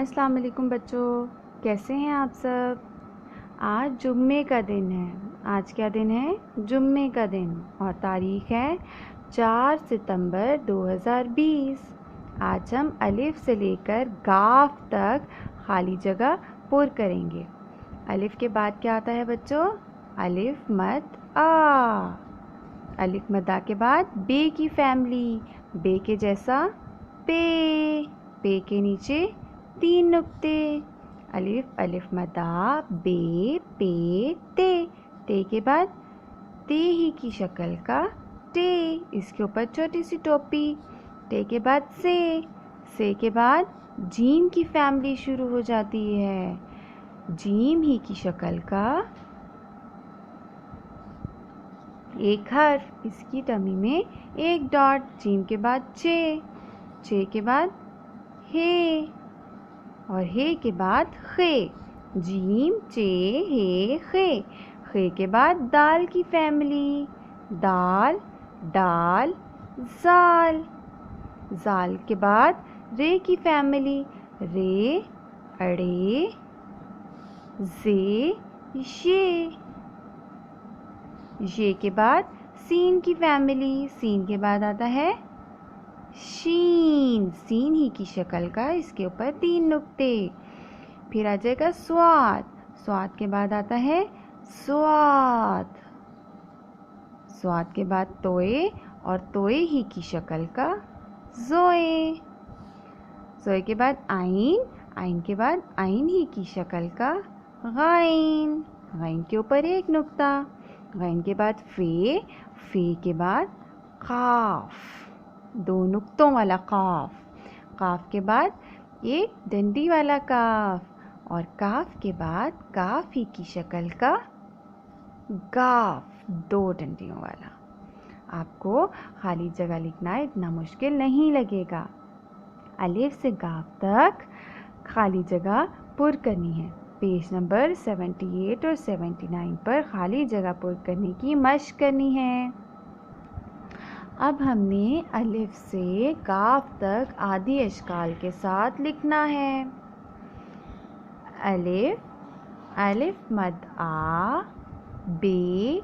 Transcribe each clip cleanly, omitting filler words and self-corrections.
السلام علیکم بچوں، کیسے ہیں آپ سب؟ آج جمعے کا دن ہے۔ آج کیا دن ہے؟ جمعے کا دن، اور تاریخ ہے 4 ستمبر 2020۔ آج ہم الف سے لے کر قاف تک خالی جگہ پر کریں گے۔ الف کے بعد کیا آتا ہے بچوں؟ الف مد آ۔ الف مد آ کے بعد بے کی فیملی، بے کے جیسا پے، پے کے نیچے 3 نقطے۔ الف مد آ بے پے تے، تے کے بعد تے ہی کی شکل کا ٹے، اس کے اوپر چھوٹی سی ٹوپی۔ ٹے کے بعد سے کے بعد جیم کی فیملی شروع ہو جاتی ہے، جیم ہی کی شکل کا ایک حرف، اس کی ٹمی میں ایک ڈاٹ۔ جیم کے بعد چے کے بعد ہے، اور ہے کے بعد خے، جیم چے ہے خے۔ خے کے بعد دال کی فیملی، دال ڈال زال۔ زال کے بعد رے کی فیملی، رے اڑے زے یہ کے بعد سین کی فیملی، سین کے بعد آتا ہے شین، سین ہی کی شکل کا، اس کے اوپر 3 نقطے۔ پھر آ جائے گا سواد، سواد کے بعد آتا ہے سواد، سواد کے بعد توئے، اور توئے ہی کی شکل کا زوئے۔ زوئے کے بعد آئین، آئین کے بعد آئین ہی کی شکل کا غائن، غائن کے اوپر 1 نقطہ۔ غائن کے بعد فے، فے کے بعد قاف، 2 نقطوں والا قاف۔ قاف کے بعد 1 ڈنڈی والا کاف، اور کاف کے بعد کاف ہی کی شکل کا گاف، 2 ڈنڈیوں والا۔ آپ کو خالی جگہ لکھنا اتنا مشکل نہیں لگے گا۔ الف سے قاف تک خالی جگہ پر کرنی ہے۔ پیج نمبر 78 اور 79 پر خالی جگہ پر کرنے کی مشق کرنی ہے۔ اب ہم نے الف سے قاف تک آدھی اشکال کے ساتھ لکھنا ہے۔ الف مد آ بے،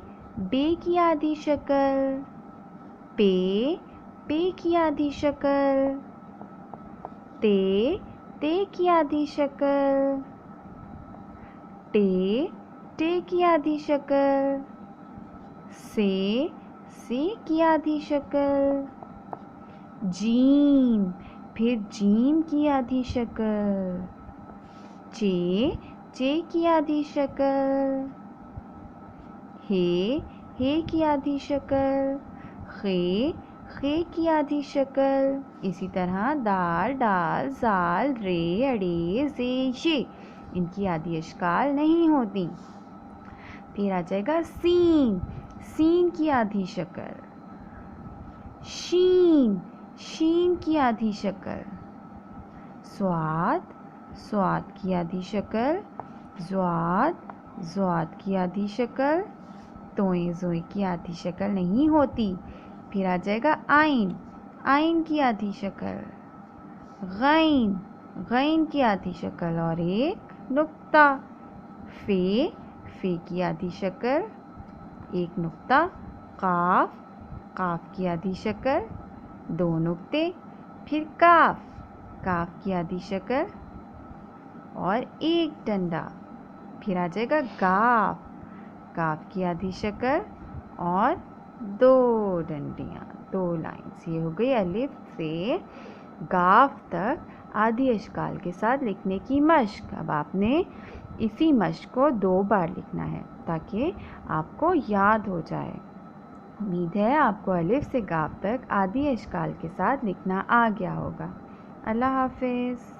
بے کی آدھی شکل، پے، پے کی آدھی شکل، تے کی آدھی شکل، ٹے کی آدھی شکل، سے کی آدھی شکل، جیم، پھر جیم کی آدھی شکل، چے کی آدھی شکل، ہے کی آدھی شکل، خے کی آدھی شکل۔ اسی طرح دال ڈال زال رے اڑے زے یہ، ان کی آدھی اشکال نہیں ہوتی۔ پھر آ جائے گا سین، سین کی آدھی شکل، شین کی آدھی شکل، سواد کی آدھی شکل، زواد کی آدھی شکل، زوئے کی آدھی شکل نہیں ہوتی۔ پھر آ جائے گا آئین کی آدھی شکل، غین کی آدھی شکل اور 1 نقطہ۔ فے کی آدھی شکل، 1 نقطہ۔ قاف کی آدھی شکل، 2 نقطے۔ پھر کاف کی آدھی شکل اور 1 ڈنڈا۔ پھر آ جائے گا گاف کی آدھی شکل اور 2 ڈنڈیاں، 2 لائنز۔ یہ ہو گئی الف سے قاف تک آدھی اشکال کے ساتھ لکھنے کی مشق۔ اب آپ نے اسی مشق کو 2 بار لکھنا ہے تاکہ آپ کو یاد ہو جائے۔ امید ہے آپ کو الف سے قاف تک آدھی اشکال کے ساتھ لکھنا آ گیا ہوگا۔ اللہ حافظ۔